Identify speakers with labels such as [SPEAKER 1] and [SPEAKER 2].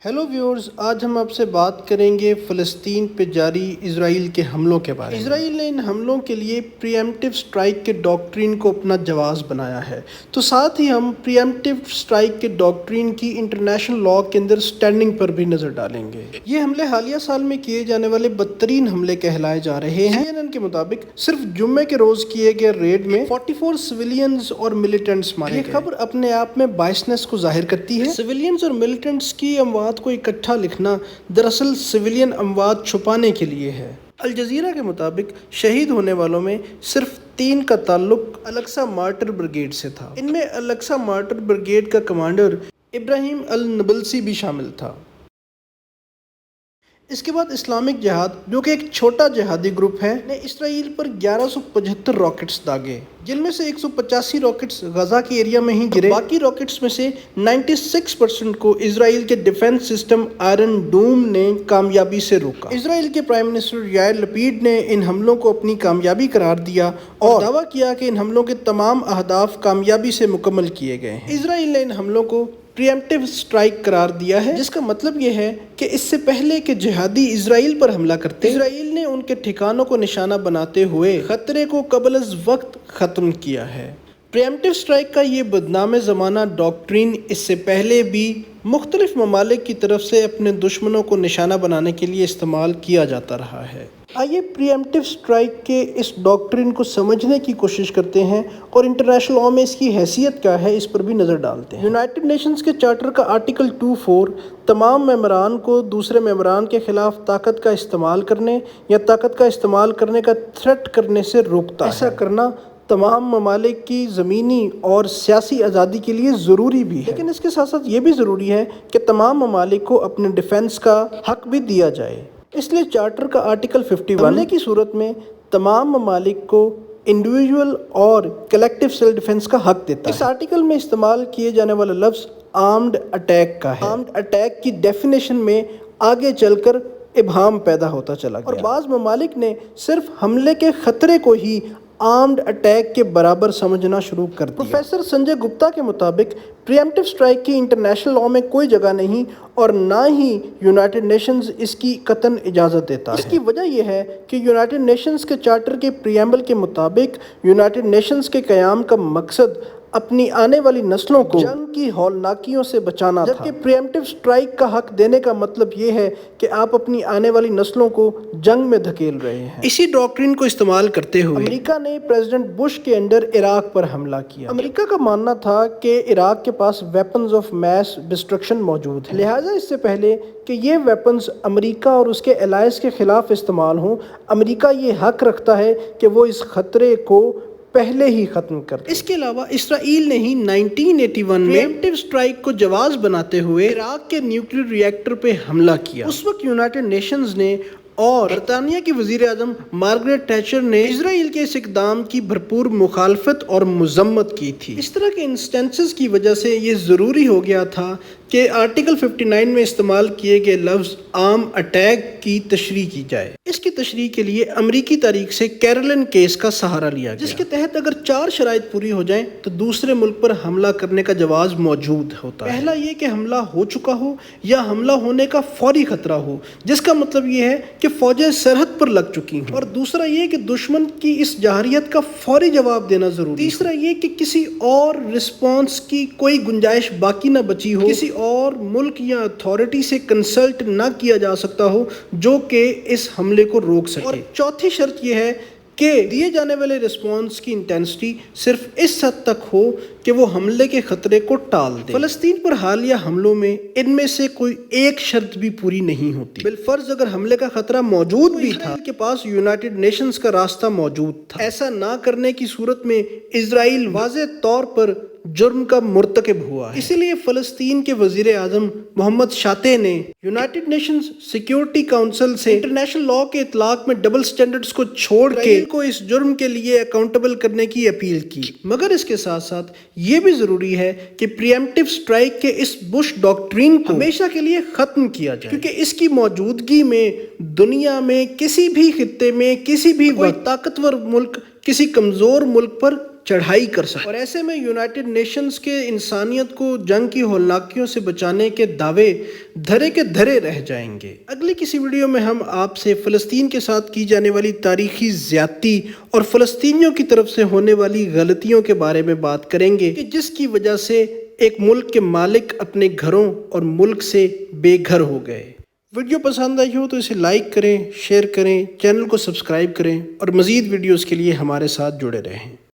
[SPEAKER 1] Hello viewers, آج ہم آپ سے بات کریں گے فلسطین پہ جاری اسرائیل کے حملوں کے بارے میں۔ اسرائیل نے ان حملوں کے لیے پری ایمپٹیو سٹرائک کے ڈاکٹرین کو اپنا جواز بنایا ہے، تو ساتھ ہی ہم پری ایمپٹیو سٹرائک کے ڈاکٹرین کی انٹرنیشنل لاء کے اندر سٹینڈنگ پر بھی نظر ڈالیں گے۔ یہ حملے حالیہ سال میں کیے جانے والے بدترین حملے کہلائے جا رہے ہیں۔ CNN کے مطابق صرف جمعے کے روز کیے گئے ریڈ میں 44 سویلینز اور ملیٹنٹس مارے گئے۔ یہ خبر اپنے آپ میں بائسنس کو ظاہر کرتی ہے۔ سویلینز اور ملیٹنٹس کی اموات کو اکٹھا لکھنا دراصل سویلین اموات چھپانے کے لیے ہے۔ الجزیرہ کے مطابق شہید ہونے والوں میں صرف 3 کا تعلق الاقصی مارٹر بریگیڈ سے تھا۔ ان میں الاقصی مارٹر بریگیڈ کا کمانڈر ابراہیم النبلسی بھی شامل تھا۔ اس کے بعد اسلامک جہاد، جو کہ ایک چھوٹا جہادی گروپ ہے، نے اسرائیل پر 1175 راکٹس داغے، جن میں سے 185 راکٹس غزہ کے ایریا میں ہی گرے۔ باقی راکٹس میں سے 96% کو اسرائیل کے ڈیفنس سسٹم آئرن ڈوم نے کامیابی سے روکا۔ اسرائیل کے پرائم منسٹر یائر لپیڈ نے ان حملوں کو اپنی کامیابی قرار دیا اور دعویٰ کیا کہ ان حملوں کے تمام اہداف کامیابی سے مکمل کیے گئے ہیں۔ اسرائیل نے ان حملوں کو پری ایمپٹیو سٹرائک قرار دیا ہے، جس کا مطلب یہ ہے کہ اس سے پہلے کہ جہادی اسرائیل پر حملہ کرتے، اسرائیل نے ان کے ٹھکانوں کو نشانہ بناتے ہوئے خطرے کو قبل از وقت ختم کیا ہے۔ پری ایمپٹیو سٹرائک کا یہ بدنام زمانہ ڈاکٹرین اس سے پہلے بھی مختلف ممالک کی طرف سے اپنے دشمنوں کو نشانہ بنانے کے لیے استعمال کیا جاتا رہا ہے۔ آئیے پری ایمپٹیو سٹرائک کے اس ڈاکٹرین کو سمجھنے کی کوشش کرتے ہیں اور انٹرنیشنل لاء میں اس کی حیثیت کیا ہے، اس پر بھی نظر ڈالتے ہیں۔ یونائٹڈ نیشنز کے چارٹر کا آرٹیکل 2.4 تمام ممبران کو دوسرے ممبران کے خلاف طاقت کا استعمال کرنے یا طاقت کا استعمال کرنے کا تھریٹ کرنے سے روکتا ہے۔ ایسا کرنا تمام ممالک کی زمینی اور سیاسی آزادی کے لیے ضروری بھی ہے، لیکن اس کے ساتھ ساتھ یہ بھی ضروری ہے کہ تمام ممالک کو اپنے ڈیفنس کا حق بھی دیا جائے۔ اس لیے چارٹر کا آرٹیکل 51 حملے کی صورت میں تمام ممالک کو انڈیویجول اور کلیکٹیو سیلف ڈیفنس کا حق دیتا ہے۔ اس آرٹیکل میں استعمال کیے جانے والا لفظ آرمڈ اٹیک کا ہے۔ آرمڈ اٹیک کی ڈیفینیشن میں آگے چل کر ابہام پیدا ہوتا چلا گیا اور بعض ممالک نے صرف حملے کے خطرے کو ہی آرمڈ اٹیک کے برابر سمجھنا شروع کر دیا۔ پروفیسر سنجے گپتا کے مطابق پری ایمپٹیو سٹرائک کی انٹرنیشنل لاء میں کوئی جگہ نہیں اور نہ ہی یونائٹڈ نیشنز اس کی قطعاً اجازت دیتا ہے۔ اس کی وجہ یہ ہے کہ یونائٹڈ نیشنز کے چارٹر کے پریامبل کے مطابق یونائٹڈ نیشنز کے قیام کا مقصد اپنی آنے والی نسلوں کو جنگ کی ہولناکیوں سے بچانا تھا، جبکہ پری ایمپٹیو سٹرائک کا حق دینے کا مطلب یہ ہے کہ آپ اپنی آنے والی نسلوں کو جنگ میں دھکیل رہے ہیں۔ اسی ڈاکٹرین کو استعمال کرتے ہوئے امریکہ نے پریزیڈنٹ بش کے انڈر عراق پر حملہ کیا۔ امریکہ کا ماننا تھا کہ عراق کے پاس ویپنز آف میس ڈسٹرکشن موجود ہیں، لہٰذا اس سے پہلے کہ یہ ویپنز امریکہ اور اس کے الائز کے خلاف استعمال ہوں، امریکہ یہ حق رکھتا ہے کہ وہ اس خطرے کو پہلے ہی ختم کر دے۔ اس کے علاوہ اسرائیل نے ہی 1981 میں پری ایمپٹیو سٹرائک کو جواز بناتے ہوئے عراق کے نیوکلیئر ری ایکٹر پہ حملہ کیا۔ اس وقت یونائٹڈ نیشنز نے اور برطانیہ کی وزیر اعظم مارگریٹ تھیچر نے اسرائیل کے اس اقدام کی بھرپور مخالفت اور مذمت کی تھی۔ اس طرح کے انسٹنسز کی وجہ سے یہ ضروری ہو گیا تھا کہ آرٹیکل 59 میں استعمال کیے گئے لفظ آرم اٹیک کی تشریح کی جائے۔ اس کی تشریح کے لیے امریکی تاریخ سے کیرولن کیس کا سہارا لیا گیا، جس کے تحت اگر 4 شرائط پوری ہو جائیں تو دوسرے ملک پر حملہ کرنے کا جواز موجود ہوتا ہے۔ پہلا یہ کہ حملہ ہو چکا ہو یا حملہ ہونے کا فوری خطرہ ہو، جس کا مطلب یہ ہے کہ فوجیں سرحد پر لگ چکی ہوں، اور دوسرا یہ کہ دشمن کی اس جارحیت کا فوری جواب دینا ضروری ہے۔ تیسرا یہ کہ کسی اور رسپانس کی کوئی گنجائش باقی نہ بچی ہو، کسی اور ملک یا اتھارٹی سے کنسلٹ نہ کیا جا سکتا ہو جو کہ اس حملے کو روک سکے۔ اور چوتھی شرط یہ ہے کہ دیے جانے والے رسپانس کی انٹینسٹی صرف اس حد تک ہو کہ وہ حملے کے خطرے کو ٹال دے۔ فلسطین پر حالیہ حملوں میں ان میں سے کوئی ایک شرط بھی پوری نہیں ہوتی۔ بالفرض اگر حملے کا خطرہ موجود بھی تھا، کے پاس یونائٹڈ نیشنز کا راستہ موجود تھا۔ ایسا نہ کرنے کی صورت میں اسرائیل واضح طور پر جرم کا مرتکب ہوا ہے۔ اسی لیے فلسطین کے وزیر اعظم محمد شاطے نے یونائٹڈ نیشنز سیکیورٹی کونسل سے انٹرنیشنل لاء کے اطلاق میں ڈبل سٹینڈرڈز کو چھوڑ کے کو اس جرم کے لیے اکاؤنٹیبل کرنے کی اپیل کی، مگر اس کے ساتھ ساتھ یہ بھی ضروری ہے کہ پری ایمپٹیو سٹرائک کے اس بش ڈاکٹرین کو ہمیشہ کے لیے ختم کیا جائے، کیونکہ اس کی موجودگی میں دنیا میں کسی بھی خطے میں کسی بھی طاقتور ملک کسی کمزور ملک پر چڑھائی کر سکے، اور ایسے میں یونائٹڈ نیشنز کے انسانیت کو جنگ کی ہولناکیوں سے بچانے کے دعوے دھرے کے دھرے رہ جائیں گے۔ اگلی کسی ویڈیو میں ہم آپ سے فلسطین کے ساتھ کی جانے والی تاریخی زیادتی اور فلسطینیوں کی طرف سے ہونے والی غلطیوں کے بارے میں بات کریں گے کہ جس کی وجہ سے ایک ملک کے مالک اپنے گھروں اور ملک سے بے گھر ہو گئے۔ ویڈیو پسند آئی ہو تو اسے لائک کریں، شیئر کریں، چینل کو سبسکرائب کریں اور مزید ویڈیوز کے لیے ہمارے ساتھ جڑے رہیں۔